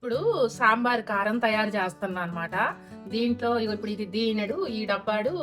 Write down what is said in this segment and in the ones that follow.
ఇప్పుడు సాంబార్ కారం తయారు చేస్తున్నా అనమాట. దీంట్లో ఇప్పుడు ఇది దీనెడు ఈ డబ్బాడు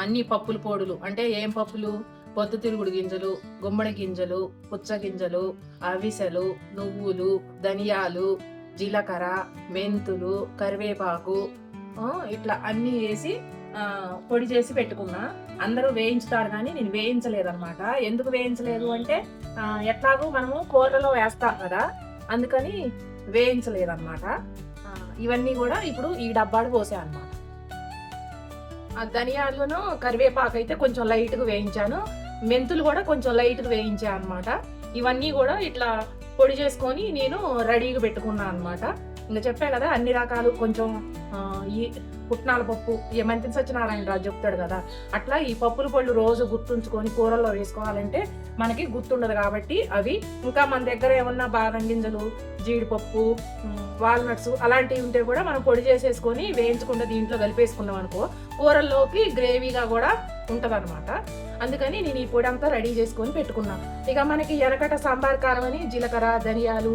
అన్ని పప్పుల పొడులు అంటే ఏం పప్పులు పొద్దుతిరుగుడు గింజలు, గుమ్మడి గింజలు, పుచ్చ గింజలు, అవిసెలు, నువ్వులు, ధనియాలు, జీలకర్ర, మెంతులు, కరివేపాకు ఇట్లా అన్నీ వేసి పొడి చేసి పెట్టుకున్నా. అందరూ వేయించుతారు కానీ నేను వేయించలేదన్నమాట. ఎందుకు వేయించలేదు అంటే ఎట్లాగో మనము కూరలో వేస్తాం కదా, అందుకని వేయించలేదన్నమాట. ఇవన్నీ కూడా ఇప్పుడు ఈ డబ్బాడు పోసా అనమాట. ఆ ధనియాలను కరివేపాకు అయితే కొంచెం లైట్గా వేయించాను, మెంతులు కూడా కొంచెం లైట్గా వేయించా అనమాట. ఇవన్నీ కూడా ఇట్లా పొడి చేసుకొని నేను రెడీగా పెట్టుకున్నాను అనమాట. ఇంకా చెప్పా కదా అన్ని రకాలు కొంచెం ఈ పుట్నాల పప్పు మంతి సత్యనారాయణ చెప్తాడు కదా, అట్లా ఈ పప్పుల పళ్ళు రోజు గుర్తుంచుకొని కూరల్లో వేసుకోవాలంటే మనకి గుర్తుండదు కాబట్టి అవి. ఇంకా మన దగ్గర ఏమన్నా బాదం గింజలు, జీడిపప్పు, వాల్నట్స్ అలాంటివి ఉంటే కూడా మనం పొడి చేసేసుకొని వేయించకుండా దీంట్లో కలిపేసుకున్నాం అనుకో కూరల్లోకి గ్రేవీగా కూడా ఉంటది అనమాట. అందుకని నేను ఈ పొడి అంతా రెడీ చేసుకొని పెట్టుకున్నాను. ఇక మనకి ఎర్రగడ్డ సాంబార్ కారం అని జీలకర్ర, ధనియాలు,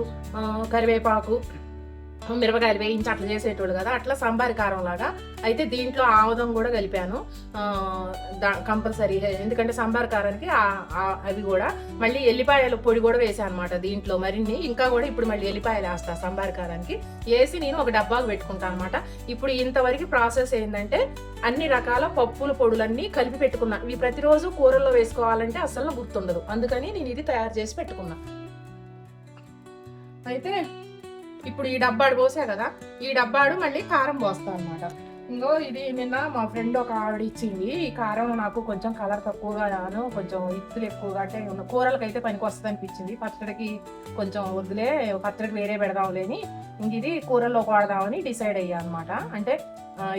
కరివేపాకు, మిరపకాయలు వేయించి అట్లా చేసేటోళ్ళు కదా, అట్లా సాంబార్ కారం లాగా. అయితే దీంట్లో ఆముదం కూడా కలిపాను కంపల్సరీగా, ఎందుకంటే సాంబార్ కారానికి అవి కూడా. మళ్ళీ ఎల్లిపాయల పొడి కూడా వేసాను అనమాట దీంట్లో మరిన్ని. ఇంకా కూడా ఇప్పుడు మళ్ళీ ఎల్లిపాయలు వేస్తా సాంబార్ కారానికి వేసి నేను ఒక డబ్బాకు పెట్టుకుంటాను అనమాట. ఇప్పుడు ఇంతవరకు ప్రాసెస్ ఏంటంటే అన్ని రకాల పప్పుల పొడులన్నీ కలిపి పెట్టుకున్నా. ఇవి ప్రతిరోజు కూరల్లో వేసుకోవాలంటే అసలు గుర్తుండదు, అందుకని నేను ఇది తయారు చేసి పెట్టుకున్నా. అయితే ఇప్పుడు ఈ డబ్బాడు పోసా కదా, ఈ డబ్బాడు మళ్ళీ కారం పోస్తా అనమాట. ఇంకో ఇది నిన్న మా ఫ్రెండ్ ఒక ఆవిడ ఇచ్చింది. ఈ కారం నాకు కొంచెం కలర్ తక్కువగాను, కొంచెం ఇత్తులు ఎక్కువగా అంటే కూరలకు అయితే పనికి వస్తుంది అనిపించింది. పచ్చడికి కొంచెం వద్దులే, పచ్చడికి వేరే పెడదాంలేని ఇంక ఇది కూరల్లో వాడదామని డిసైడ్ అయ్యా అనమాట. అంటే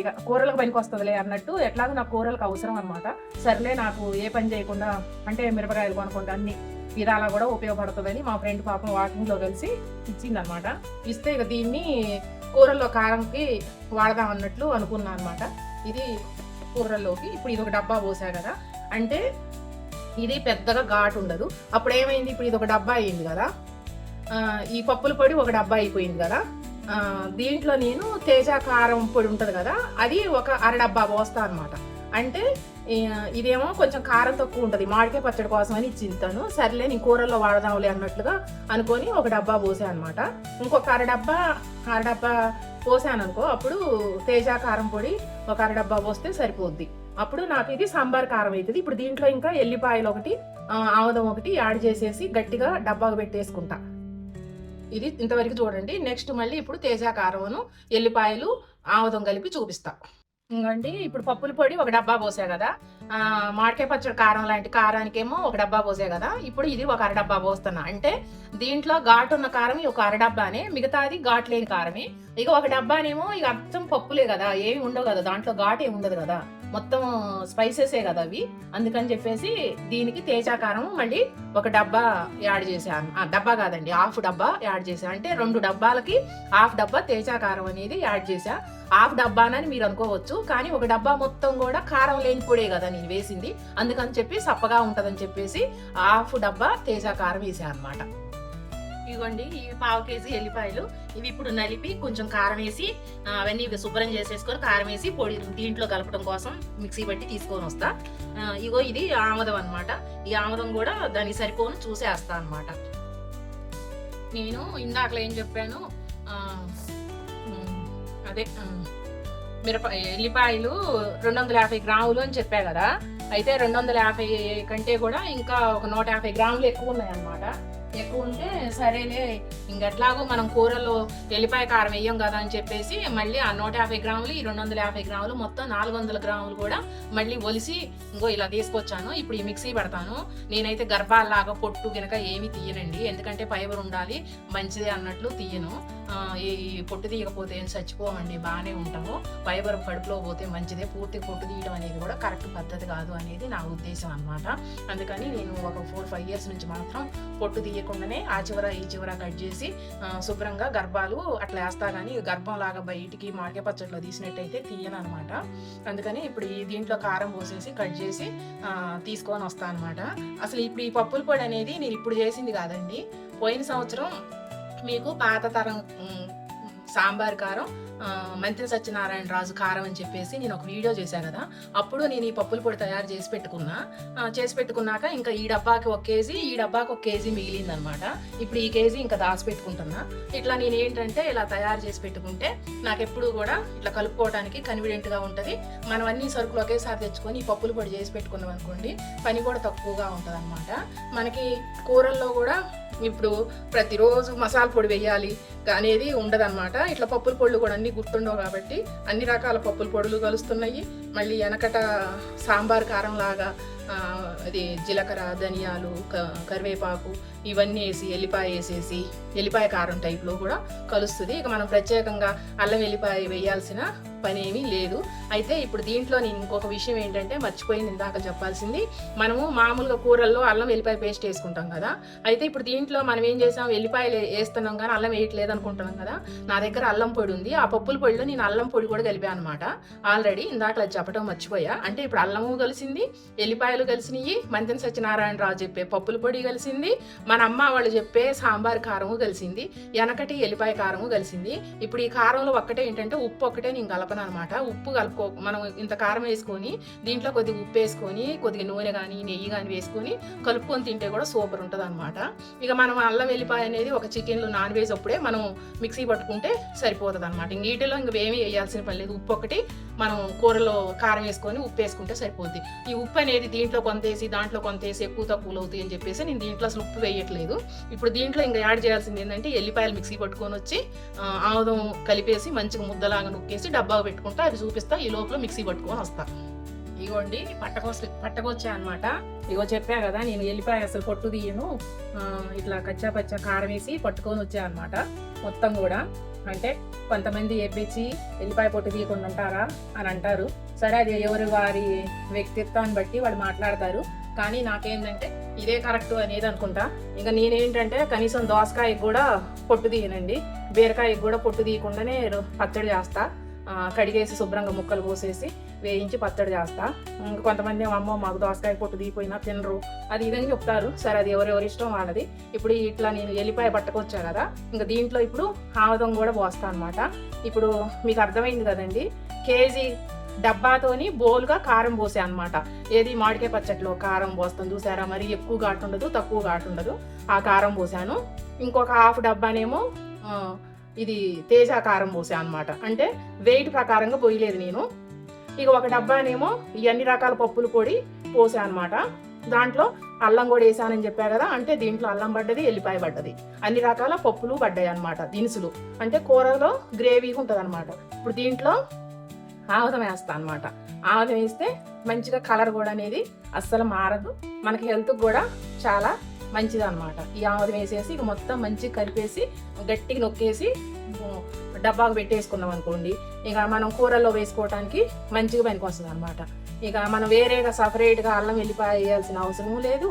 ఇక కూరలకు పనికి వస్తుందిలే అన్నట్టు, ఎట్లాగో నాకు కూరలకు అవసరం అనమాట. సర్లే నాకు ఏ పని చేయకుండా అంటే మిరపకాయలు కొనుక్కుంటా అన్ని విధాలా కూడా ఉపయోగపడుతుందని మా ఫ్రెండ్ పాపం వాకింగ్లో కలిసి ఇచ్చిందనమాట. ఇస్తే ఇక దీన్ని కూరల్లో కారంకి వాడదాం అన్నట్లు అనుకున్నా అనమాట. ఇది కూరల్లోకి ఇప్పుడు ఇది ఒక డబ్బా పోసా కదా, అంటే ఇది పెద్దగా ఘాటు ఉండదు. అప్పుడు ఏమైంది, ఇప్పుడు ఇది ఒక డబ్బా అయింది కదా, ఈ పప్పుల పొడి ఒక డబ్బా అయిపోయింది కదా. దీంట్లో నేను తేజ కారం పొడి ఉంటుంది కదా, అది ఒక అర డబ్బా పోస్తా అనమాట. అంటే ఇదేమో కొంచెం కారం తక్కువ ఉంటుంది, మామిడికాయ పచ్చడి కోసం అని ఇచ్చింతాను. సర్లే నేను కూరల్లో వాడదాంలే అన్నట్లుగా అనుకొని ఒక డబ్బా పోసా అనమాట. ఇంకొక అర డబ్బా పోసాను అనుకో, అప్పుడు తేజ కారం పొడి ఒక అర డబ్బా పోస్తే సరిపోద్ది. అప్పుడు నాకు ఇది సాంబార్ కారం అవుతుంది. ఇప్పుడు దీంట్లో ఇంకా ఎల్లిపాయలు ఒకటి, ఆముదం ఒకటి యాడ్ చేసేసి గట్టిగా డబ్బాకు పెట్టేసుకుంటా. ఇది ఇంతవరకు చూడండి. నెక్స్ట్ మళ్ళీ ఇప్పుడు తేజ కారమును ఎల్లిపాయలు ఆముదం కలిపి చూపిస్తా. ఇంకండి ఇప్పుడు పప్పుల పొడి ఒక డబ్బా పోసా కదా, మామిడికాయ పచ్చడి కారం లాంటి కారానికేమో ఒక డబ్బా పోసా కదా, ఇప్పుడు ఇది ఒక అర డబ్బా పోస్తున్నా. అంటే దీంట్లో ఘాటు ఉన్న కారం ఒక అర డబ్బానే, మిగతాది ఘాటు లేని కారమే. ఇక ఒక డబ్బానేమో ఇక అచ్చం పప్పులే కదా, ఏమి ఉండవు కదా దాంట్లో, ఘాటు ఏమి ఉండదు కదా, మొత్తం స్పైసెసే కదా అవి. అందుకని చెప్పేసి దీనికి తేజాకారం మళ్ళీ ఒక డబ్బా యాడ్ చేశాను. డబ్బా కాదండి, హాఫ్ డబ్బా యాడ్ చేశా. అంటే 2 డబ్బాలకి హాఫ్ డబ్బా తేజాకారం అనేది యాడ్ చేశా. హాఫ్ డబ్బానని మీరు అనుకోవచ్చు, కానీ ఒక డబ్బా మొత్తం కూడా కారం లేని పొడే కదా నేను వేసింది, అందుకని చెప్పి సప్పగా ఉంటదని చెప్పేసి హాఫ్ డబ్బా తేజాకారం వేసాను అనమాట. ఇవ్వండి ఈ 1/2 కేజీ ఎల్లిపాయలు, ఇవి ఇప్పుడు నలిపి కొంచెం కారం వేసి అవన్నీ శుభ్రం చేసేసుకొని కారం వేసి పొడి దీంట్లో కలపడం కోసం మిక్సీ బట్టి తీసుకొని వస్తా. ఇగో ఇది ఆముదం అనమాట. ఈ ఆముదం కూడా దానికి సరిపోను చూసేస్తా అనమాట. నేను ఇందాకలో ఏం చెప్పాను, అదే ఎల్లిపాయలు 250 గ్రాములు అని చెప్పా కదా, అయితే 250 కంటే కూడా ఇంకా ఒక 150 గ్రాములు ఎక్కువ ఉన్నాయి అన్నమాట. ఎక్కువ ఉంటే సరేలే, ఇంకెట్లాగో మనం కూరలో ఎల్లిపాయ కారం వేయం కదా అని చెప్పేసి మళ్ళీ ఆ 150 గ్రాములు ఈ 250 గ్రాములు మొత్తం 400 గ్రాములు కూడా మళ్ళీ ఒలిసి ఇంకో ఇలా తీసుకొచ్చాను. ఇప్పుడు ఈ మిక్సీ పెడతాను. నేనైతే గర్భాల్లాగా పొట్టు గినక ఏమి తీయనండి, ఎందుకంటే ఫైబర్ ఉండాలి మంచిది అన్నట్లు తీయను. ఈ పొట్టు తీయకపోతే ఏం చచ్చిపోమండి, బాగానే ఉంటాము. ఫైబర్ కడుపులో పోతే మంచిదే, పూర్తి పొట్టు తీయడం అనేది కూడా కరెక్ట్ పద్ధతి కాదు అనేది నా ఉద్దేశం అనమాట. అందుకని నేను ఒక 4-5 ఇయర్స్ నుంచి మాత్రం పొట్టు తీయకుండానే ఆ చివర ఈ చివర కట్ చేసి శుభ్రంగా గర్భాలు అట్లా వేస్తా, కానీ గర్భం లాగా బయటికి మామిడికాయ పచ్చడిలో తీసినట్టయితే తీయను అనమాట. అందుకని ఇప్పుడు ఈ దీంట్లో కారం పోసేసి కట్ చేసి తీసుకొని వస్తాను అనమాట. అసలు ఇప్పుడు ఈ పప్పుల పొడి అనేది నేను ఇప్పుడు చేసింది కాదండి, పోయిన సంవత్సరం మీకు పాత తరం సాంబార్ కారం, మంత్రి సత్యనారాయణ రాజు కారం అని చెప్పేసి నేను ఒక వీడియో చేశాను కదా, అప్పుడు నేను ఈ పప్పుల పొడి తయారు చేసి పెట్టుకున్నాక ఇంకా ఈ డబ్బాకి 1 కేజీ, ఈ డబ్బాకి 1 కేజీ మిగిలిందనమాట. ఇప్పుడు ఈ కేజీ ఇంకా దాచిపెట్టుకుంటున్నా. ఇట్లా నేను ఏంటంటే ఇలా తయారు చేసి పెట్టుకుంటే నాకు ఎప్పుడు కూడా ఇట్లా కలుపుకోవడానికి కన్వీనియంట్గా ఉంటుంది. మనం అన్ని సరుకులు ఒకేసారి తెచ్చుకొని ఈ పప్పుల పొడి చేసి పెట్టుకున్నాం అనుకోండి, పని కూడా తక్కువగా ఉంటుంది అనమాట. మనకి కూరల్లో కూడా ఇప్పుడు ప్రతిరోజు మసాలా పొడి వేయాలి అనేది ఉండదన్నమాట. ఇట్లా పప్పుల పొడులు కూడా అన్ని గుర్తుండవు కాబట్టి అన్ని రకాల పప్పుల పొడులు కలుస్తున్నాయి. మళ్ళీ వెనకట సాంబార్ కారం లాగా అది జీలకర్ర, ధనియాలు, కరివేపాకు ఇవన్నీ వేసి ఎల్లిపాయ వేసేసి ఎల్లిపాయ కారం టైప్లో కూడా కలుస్తుంది. ఇక మనం ప్రత్యేకంగా అల్లం వెల్లిపాయ వేయాల్సిన పని ఏమీ లేదు. అయితే ఇప్పుడు దీంట్లో నేను ఇంకొక విషయం ఏంటంటే మర్చిపోయింది ఇందాక చెప్పాల్సింది. మనము మామూలుగా కూరల్లో అల్లం వెల్లిపాయ పేస్ట్ వేసుకుంటాం కదా, అయితే ఇప్పుడు దీంట్లో మనం ఏం చేసాం, వెల్లిపాయలు వేస్తున్నాం కానీ అల్లం వేయట్లేదు అనుకుంటున్నాం కదా. నా దగ్గర అల్లం పొడి ఉంది. ఆ పప్పుల పొడిలో నేను అల్లం పొడి కూడా కలిపాను అనమాట ఆల్రెడీ. ఇందాక అది చెప్పడం మర్చిపోయా. అంటే ఇప్పుడు అల్లము కలిసింది, ఎల్లిపాయలు కలిసినవి, మంత్రి సత్యనారాయణ రాజు చెప్పే పప్పుల పొడి కలిసింది, మన అమ్మ వాళ్ళు చెప్పే సాంబార్ కారము కలిసింది, వెనకటి ఎల్లిపాయ కారము కలిసింది. ఇప్పుడు ఈ కారంలో ఒక్కటే ఏంటంటే ఉప్పు ఒక్కటే నేను కలపను అనమాట. ఉప్పు కలుపుకో, మనం ఇంత కారం వేసుకొని దీంట్లో కొద్దిగా ఉప్పు వేసుకొని కొద్దిగా నూనె కానీ నెయ్యి కానీ వేసుకొని కలుపుకొని తింటే కూడా సూపర్ ఉంటుంది అనమాట. ఇక మనం అల్లం వెల్లిపాయ అనేది ఒక చికెన్లో నాన్ వెజ్ అప్పుడే మనం మిక్సీ పట్టుకుంటే సరిపోతుంది అనమాట. ఇంక వీటిలో ఇంక ఏమీ వేయాల్సిన పని లేదు. ఉప్పు ఒకటి మనం కూరలో కారం వేసుకొని ఉప్పు వేసుకుంటే సరిపోద్ది. ఈ ఉప్పు అనేది దీంట్లో కొంత వేసి దాంట్లో కొంత వేసి ఎక్కువ తక్కువలు అవుతాయి అని చెప్పేసి నేను దీంట్లో అసలు ఉప్పు వేయట్లేదు. ఇప్పుడు దీంట్లో ఇంకా యాడ్ చేయాల్సింది ఏంటంటే ఎల్లిపాయలు మిక్సీ పట్టుకొని వచ్చి ఆముదం కలిపేసి మంచిగా ముద్దలాగా నొక్కేసి డబ్బాగా పెట్టుకుంటా, అది చూపిస్తా. ఈ లోపల మిక్సీ పట్టుకొని వస్తా. ఇగోండి పట్టకొచ్చా అనమాట. ఇగో చెప్పా కదా నేను ఎల్లిపాయ అసలు పొట్టు తీయను, ఇట్లా కచ్చా పచ్చా కారం వేసి పట్టుకొని వచ్చా అనమాట మొత్తం కూడా. అంటే కొంతమంది ఎబ్బిచ్చి ఎల్లిపాయ పొట్టు తీయకుండా ఉంటారా అని అంటారు. సరే, అది ఎవరి వారి వ్యక్తిత్వాన్ని బట్టి వాళ్ళు మాట్లాడతారు. కానీ నాకేంటంటే ఇదే కరెక్ట్ అనేది అనుకుంటా. ఇంకా నేనేంటంటే కనీసం దోసకాయకి కూడా పొట్టు తీయనండి, బీరకాయకి కూడా పొట్టు తీయకుండానే పచ్చడి చేస్తా. కడిగేసి శుభ్రంగా ముక్కలు పోసేసి వేయించి పచ్చడి చేస్తా. ఇంకా కొంతమంది అమ్మో మాకు దోసకాయ పొట్టు తీయిపోయినా తినరు అది ఇదని చెప్తారు. సరే, అది ఎవరెవరి ఇష్టం వాళ్ళది. ఇప్పుడు ఇట్లా నేను ఎల్లిపాయ పట్టుకొచ్చా కదా, ఇంకా దీంట్లో ఇప్పుడు ఆముదం కూడా పోస్తా అనమాట. ఇప్పుడు మీకు అర్థమైంది కదండి, కేజీ డబ్బాతోని బోల్గా కారం పోసా అనమాట. ఏది మామిడికాయ పచ్చట్లో కారం పోస్తాం చూసారా, మరి ఎక్కువ ఘాటు ఉండదు తక్కువ ఘాటు ఉండదు, ఆ కారం పోసాను. ఇంకొక హాఫ్ డబ్బానేమో ఇది తేజ కారం పోసా అనమాట. అంటే వెయిట్ ప్రకారంగా పోయలేదు నేను. ఇక ఒక డబ్బానేమో ఈ అన్ని రకాల పప్పుల పొడి పోసా అనమాట. దాంట్లో అల్లం కూడా వేసానని చెప్పా కదా, అంటే దీంట్లో అల్లం పడ్డది, ఎల్లిపాయ పడ్డది, అన్ని రకాల పప్పులు పడ్డాయి అనమాట, దినుసులు. అంటే కూరలో గ్రేవీగా ఉంటుంది అనమాట. ఇప్పుడు దీంట్లో ఆముదం వేస్తా అనమాట. ఆముదం వేస్తే మంచిగా కలర్ కూడా అనేది అస్సలు మారదు, మనకి హెల్త్కి కూడా చాలా మంచిది అనమాట. ఈ ఆముదం వేసేసి ఇక మొత్తం మంచిగా కలిపేసి గట్టిగా నొక్కేసి డబ్బాకు పెట్టేసుకున్నాం అనుకోండి, ఇక మనం కూరల్లో వేసుకోవడానికి మంచిగా పనికి వస్తుంది అనమాట. ఇక మనం వేరేగా సపరేట్గా అల్లం వెల్లిపాయ వేయాల్సిన అవసరం లేదు,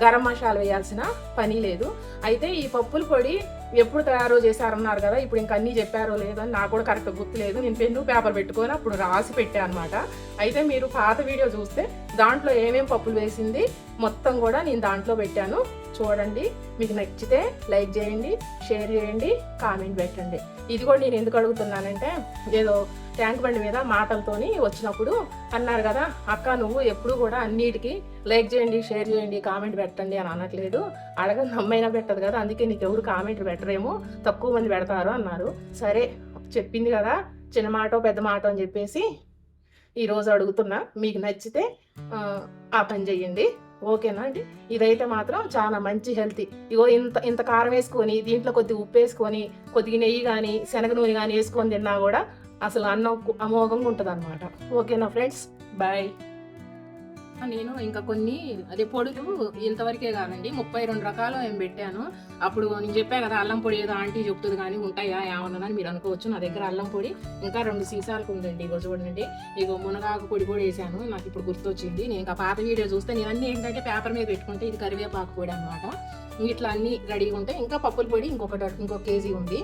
గరం మసాలా వేయాల్సిన పని లేదు. అయితే ఈ పప్పుల పొడి ఎప్పుడు తయారు చేశారన్నారు కదా, ఇప్పుడు ఇంకా అన్నీ చెప్పారో లేదో అని నాకు కూడా కరెక్ట్గా గుర్తులేదు. నేను పెన్ను పేపర్ పెట్టుకొని అప్పుడు రాసి పెట్టా అనమాట. అయితే మీరు పాత వీడియో చూస్తే దాంట్లో ఏమేమి పప్పులు వేసింది మొత్తం కూడా నేను దాంట్లో పెట్టాను, చూడండి. మీకు నచ్చితే లైక్ చేయండి, షేర్ చేయండి, కామెంట్ పెట్టండి. ఇది కూడా నేను ఎందుకు అడుగుతున్నానంటే, ఏదో ట్యాంక్ బండి మీద మాటలతోని వచ్చినప్పుడు అన్నారు కదా, అక్క నువ్వు ఎప్పుడు కూడా అన్నిటికీ లైక్ చేయండి, షేర్ చేయండి, కామెంట్ పెట్టండి అని అనట్లేదు, అడగని అమ్మైనా పెట్టదు కదా, అందుకే నీకు ఎవరు కామెంట్ పెట్టరేమో, తక్కువ మంది పెడతారు అన్నారు. సరే, చెప్పింది కదా చిన్న మాట పెద్ద మాట అని చెప్పేసి ఈరోజు అడుగుతున్నా. మీకు నచ్చితే ఆ పని చెయ్యండి, ఓకేనా అండి. ఇదైతే మాత్రం చాలా మంచి హెల్తీ. ఇగో ఇంత కారం వేసుకొని దీంట్లో కొద్దిగా ఉప్పు వేసుకొని కొద్దిగా నెయ్యి కానీ శనగ నూనె కానీ వేసుకొని తిన్నా కూడా అసలు అన్నం అమోఘంగా ఉంటుంది అనమాట. ఓకేనా ఫ్రెండ్స్, బాయ్. నేను ఇంకా కొన్ని అదే పొడులు ఇంతవరకే కాదండి, 32 రకాలు ఏం పెట్టాను. అప్పుడు నేను చెప్పాను కదా అల్లం పొడి ఏదో ఆంటీ చెప్తుంది కానీ ఉంటాయా ఏమన్నా మీరు అనుకోవచ్చు. నా దగ్గర అల్లం పొడి ఇంకా 2 సీసాలకు ఉందండి. ఇగో చూడండి, ఇగో మునగాకు పొడి కూడా వేసాను, నాకు ఇప్పుడు గుర్తొచ్చింది. నేను ఇంకా పాత వీడియో చూస్తే నేను అన్నీ ఏంటంటే పేపర్ మీద పెట్టుకుంటే ఇది కరివేపాకు పొడి అనమాట. ఇట్లా అన్నీ రెడీగా ఉంటాయి. ఇంకా పప్పుల పొడి ఇంకో కేజీ ఉంది.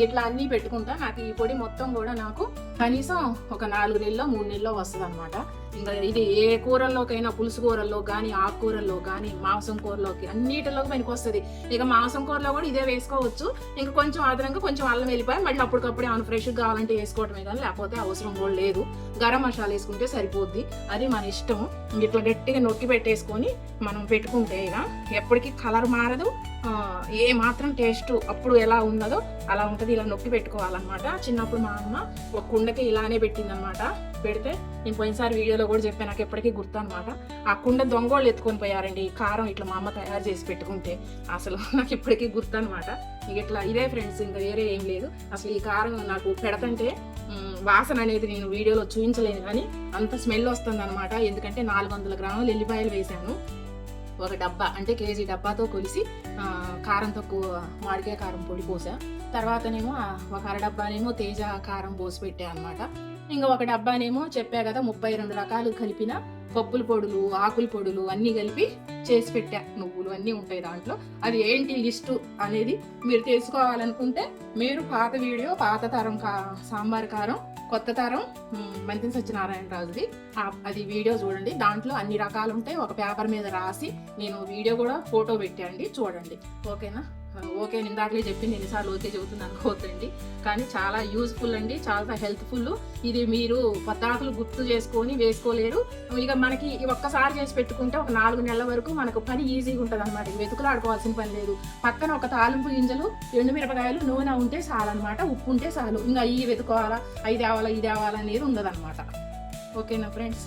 ఇట్లా అన్నీ పెట్టుకుంటా. నాకు ఈ పొడి మొత్తం కూడా నాకు కనీసం ఒక 4 నెలలో 3 నెలలో వస్తుంది అనమాట. ఇంకా ఇది ఏ కూరల్లోకైనా, పులుసు కూరల్లో కానీ, ఆకుకూరల్లో కానీ, మాంసం కూరలోకి అన్నిటిలోకి పనికి వస్తుంది. ఇక మాంసం కూరలో కూడా ఇదే వేసుకోవచ్చు. ఇంకా కొంచెం అదనంగా కొంచెం అల్లం వెల్లిపాయ మళ్ళీ అప్పటికప్పుడే ఆన్ ఫ్రెష్గా కావాలంటే వేసుకోవటమే కానీ లేకపోతే అవసరం కూడా లేదు. గరం మసాలా వేసుకుంటే సరిపోద్ది, అది మన ఇష్టం. ఇట్లా గట్టిగా నొక్కి పెట్టేసుకొని మనం పెట్టుకుంటే ఇక ఎప్పటికీ కలర్ మారదు, ఏ మాత్రం టేస్ట్ అప్పుడు ఎలా ఉన్నదో అలా ఉంటుంది. ఇలా నొక్కి పెట్టుకోవాలన్నమాట. చిన్నప్పుడు మా అమ్మ ఒక కుండకి ఇలానే పెట్టిందనమాట. పెడితే నేను పోయినసారి వీడియోలో కూడా చెప్పాను, నాకు ఎప్పటికీ గుర్తు అనమాట. ఆ కుండ దొంగోళ్ళు ఎత్తుకొని పోయారండి ఈ కారం ఇట్లా మా అమ్మ తయారు చేసి పెట్టుకుంటే. అసలు నాకు ఇప్పటికీ గుర్తు అనమాట. ఇక ఇట్లా ఇదే ఫ్రెండ్స్, ఇంకా వేరే ఏం లేదు. అసలు ఈ కారం నాకు పెడతంటే వాసన అనేది నేను వీడియోలో చూపించలేను కానీ అంత స్మెల్ వస్తుంది అనమాట. ఎందుకంటే 400 గ్రాములు ఎల్లిపాయలు వేసాను. ఒక డబ్బా అంటే కేజీ డబ్బాతో కొలిసి కారం తక్కువ మామిడికాయ కారం పొడి పోసా. తర్వాతనేమో ఒక అరడబ్బానేమో తేజ కారం పోసి పెట్టా అనమాట. ఇంకా ఒక డబ్బానేమో చెప్పా కదా 32 రకాలు కలిపిన పప్పుల పొడులు, ఆకుల పొడులు అన్నీ కలిపి చేసి పెట్టా. నువ్వులు అన్నీ ఉంటాయి దాంట్లో. అది ఏంటి లిస్టు అనేది మీరు తెలుసుకోవాలనుకుంటే మీరు పాత వీడియో, పాత తరం సాంబార్ కారం, కొత్త తరం మంత్రి సత్యనారాయణరాజుది అది వీడియో చూడండి. దాంట్లో అన్ని రకాలు ఉంటాయి. ఒక పేపర్ మీద రాసి నేను వీడియో కూడా ఫోటో పెట్టండి, చూడండి. ఓకేనా? ఓకే, నేను దాంట్లో చెప్పింది ఎన్నిసార్లు ఓకే చెబుతున్నాను అనుకోవద్దండి. కానీ చాలా యూజ్ఫుల్ అండి, చాలా హెల్త్ఫుల్. ఇది మీరు పద్దాకులు గుర్తు చేసుకొని వేసుకోలేరు. ఇక మనకి ఒక్కసారి చేసి పెట్టుకుంటే ఒక 4 నెలల వరకు మనకు పని ఈజీగా ఉంటుంది అనమాట. వెతుకులాడుకోవాల్సిన పని లేదు. పక్కన ఒక తాలింపు గింజలు, ఎండుమిరపకాయలు, నూనె ఉంటే చాలన్నమాట, ఉప్పు ఉంటే చాలు. ఇంకా వెతుకోవాలా, ఇది తేవాలా అనేది ఉండదన్నమాట. ఓకేనా ఫ్రెండ్స్?